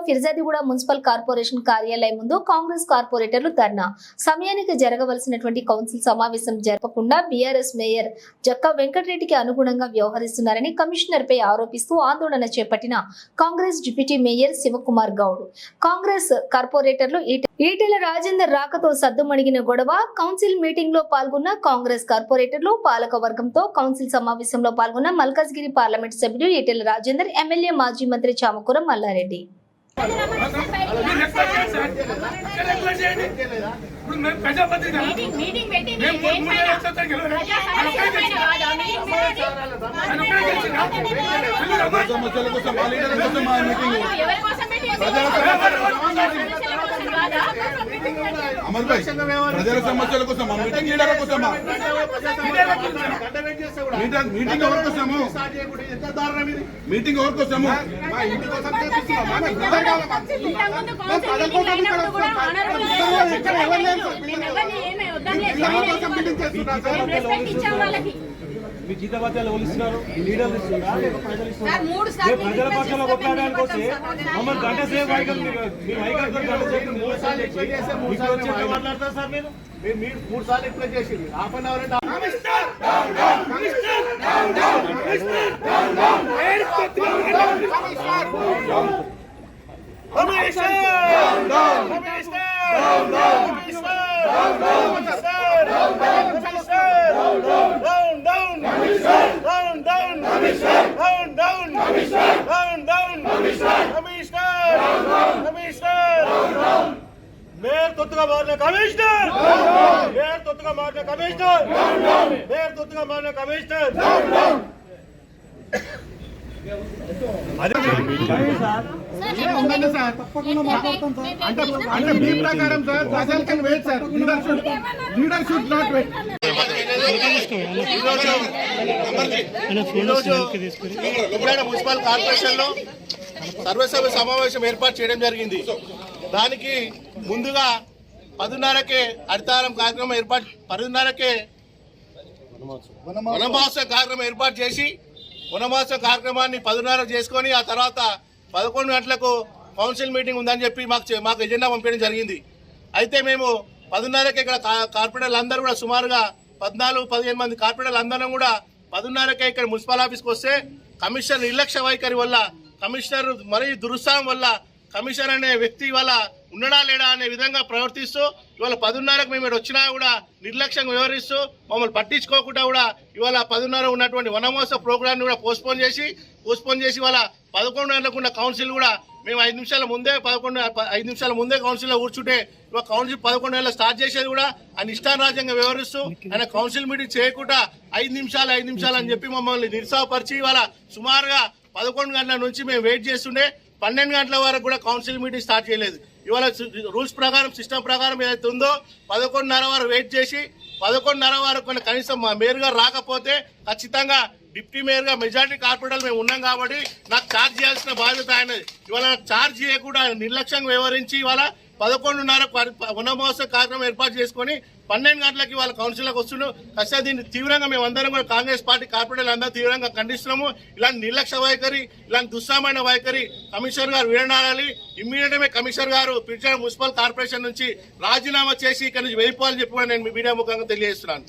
Peerzadiguda municipal corporation కార్యాలయం ముందు కాంగ్రెస్ కార్పొరేటర్లు ధర్నా. సమయానికి జరగవలసినటువంటి కౌన్సిల్ సమావేశం జరపకుండా బీఆర్ఎస్ మేయర్ జక్కా వెంకటరెడ్డికి అనుగుణంగా వ్యవహరిస్తున్నారని కమిషనర్ పై ఆరోపిస్తూ ఆందోళన చేపట్టిన కాంగ్రెస్ డిప్యూటీ మేయర్ శివకుమార్ గౌడ్. కాంగ్రెస్ కార్పొరేటర్లు ఈటెల రాజేందర్ రాకతో సద్దుమణిగిన గొడవ. కౌన్సిల్ మీటింగ్ లో పాల్గొన్న కాంగ్రెస్ కార్పొరేటర్లు పాలక వర్గంతో కౌన్సిల్ సమావేశంలో పాల్గొన్న మల్కాజ్గిరి పార్లమెంట్ సభ్యుడు ఈటెల రాజేందర్, ఎమ్మెల్యే మాజీ మంత్రి చామకూర మల్లారెడ్డి. ప్రజల సమస్యల కోసం మీటింగ్ లీడర్ కోసమా? మీటింగ్ ఎవరి కోసము? మీటింగ్ ఎవరి కోసము? మీ జీతభత్యాలు ఇస్తున్నారు, లీడర్లు ఇస్తున్నారు, ప్రజలు ఇస్తున్నారు. ప్రజల పక్షాన కొట్లాడడానికి వస్తే మమ్మల్ని గంట సేపు మీ వైఖరితో గంట సేపు 3 సార్లు మాట్లాడతారు సార్. మీరు 3 సార్లు ఎక్స్ప్లెయిన్ చేసింది. హాఫ్ అన్ అవర్ మేయర్ తొత్తుగా మారిన కమిషనర్, మేయర్ తొత్తుగా మారిన కమిషనర్, మేయర్ తొత్తుగా మారిన కమిషనర్. అంటే మీ ప్రకారం సార్ ప్రజలు can wait sir, leader should not wait. Municipal corporation లో సర్వసభ్య సమావేశం ఏర్పాటు చేయడం జరిగింది. దానికి ముందుగా 10:30కే హరితారం కార్యక్రమం ఏర్పాటు 10:30కే వనమహోత్సవ కార్యక్రమం ఏర్పాటు చేసి వనమహోత్సవ కార్యక్రమాన్ని 10:30 చేసుకొని ఆ తర్వాత 11 గంటలకు కౌన్సిల్ మీటింగ్ ఉందని చెప్పి మాకు ఎజెండా పంపించడం జరిగింది. అయితే మేము 10:30కి ఇక్కడ కార్పొరేటర్లు అందరూ కూడా సుమారుగా 14-15 మంది కార్పొరేటర్లు అందరం కూడా 10:30కే ఇక్కడ మున్సిపల్ ఆఫీస్కి వస్తే కమిషనర్ నిర్లక్ష్య వైఖరి వల్ల, కమిషనర్ మరీ దురుత్సాహం వల్ల, కమిషనర్ అనే వ్యక్తి ఇవాళ ఉన్నడా లేడా అనే విధంగా ప్రవర్తిస్తూ ఇవాళ 10:30కు మేము వచ్చినా కూడా నిర్లక్ష్యంగా వ్యవహరిస్తూ మమ్మల్ని పట్టించుకోకుండా కూడా ఇవాళ 10:30 ఉన్నటువంటి వనమహోత్సవ ప్రోగ్రామ్ని కూడా పోస్ట్పోన్ చేసి ఇవాళ 11 గంటలకు ఉన్న కౌన్సిల్ కూడా మేము 5 నిమిషాల ముందే కౌన్సిల్లో కూర్చుంటే ఇవాళ కౌన్సిల్ 11 గంటలకు స్టార్ట్ చేసేది కూడా ఆయన ఇష్టారాజ్యంగా వ్యవహరిస్తూ ఆయన కౌన్సిల్ మీటింగ్ చేయకుండా 5 నిమిషాలు అని చెప్పి మమ్మల్ని నిరుత్సాహపరిచి ఇవాళ సుమారుగా 11 గంటల నుంచి మేము వెయిట్ చేస్తుండే 12 గంటల వరకు కూడా కౌన్సిల్ మీటింగ్ స్టార్ట్ చేయలేదు. ఇవాళ రూల్స్ ప్రకారం సిస్టమ్ ప్రకారం ఏదైతే ఉందో 11:30 వరకు వెయిట్ చేసి 11:30 వరకు కనీసం మా మేయర్ గారు రాకపోతే ఖచ్చితంగా డిప్యూటీ మేయర్ గా మెజార్టీ కార్పొరేటర్లు మేము ఉన్నాం కాబట్టి నాకు ఛార్జ్ చేయాల్సిన బాధ్యత ఆయనది. ఇవాళ ఛార్జ్ చేయకుండా నిర్లక్ష్యంగా వ్యవహరించి ఇవాళ 11:30 వనమహోత్సవ కార్యక్రమం ఏర్పాటు చేసుకుని 12 గంటలకి వాళ్ళ కౌన్సిల్లోకి వస్తున్నాం. ఖచ్చితంగా దీన్ని తీవ్రంగా మేము అందరం కూడా కాంగ్రెస్ పార్టీ కార్పొరేటర్లు అందరూ తీవ్రంగా ఖండిస్తున్నాము. ఇలాంటి నిర్లక్ష్య వైఖరి, ఇలాంటి దుస్సామైన వైఖరి కమిషనర్ గారు విడనాడాలి. ఇమ్మీడియట్ గా కమిషనర్ గారు ఫిర్జాదిగూడ మున్సిపల్ కార్పొరేషన్ నుంచి రాజీనామా చేసి ఇక్కడ నుంచి వెళ్ళిపోవాలని చెప్పి నేను మీడియా ముఖంగా తెలియజేస్తున్నాను.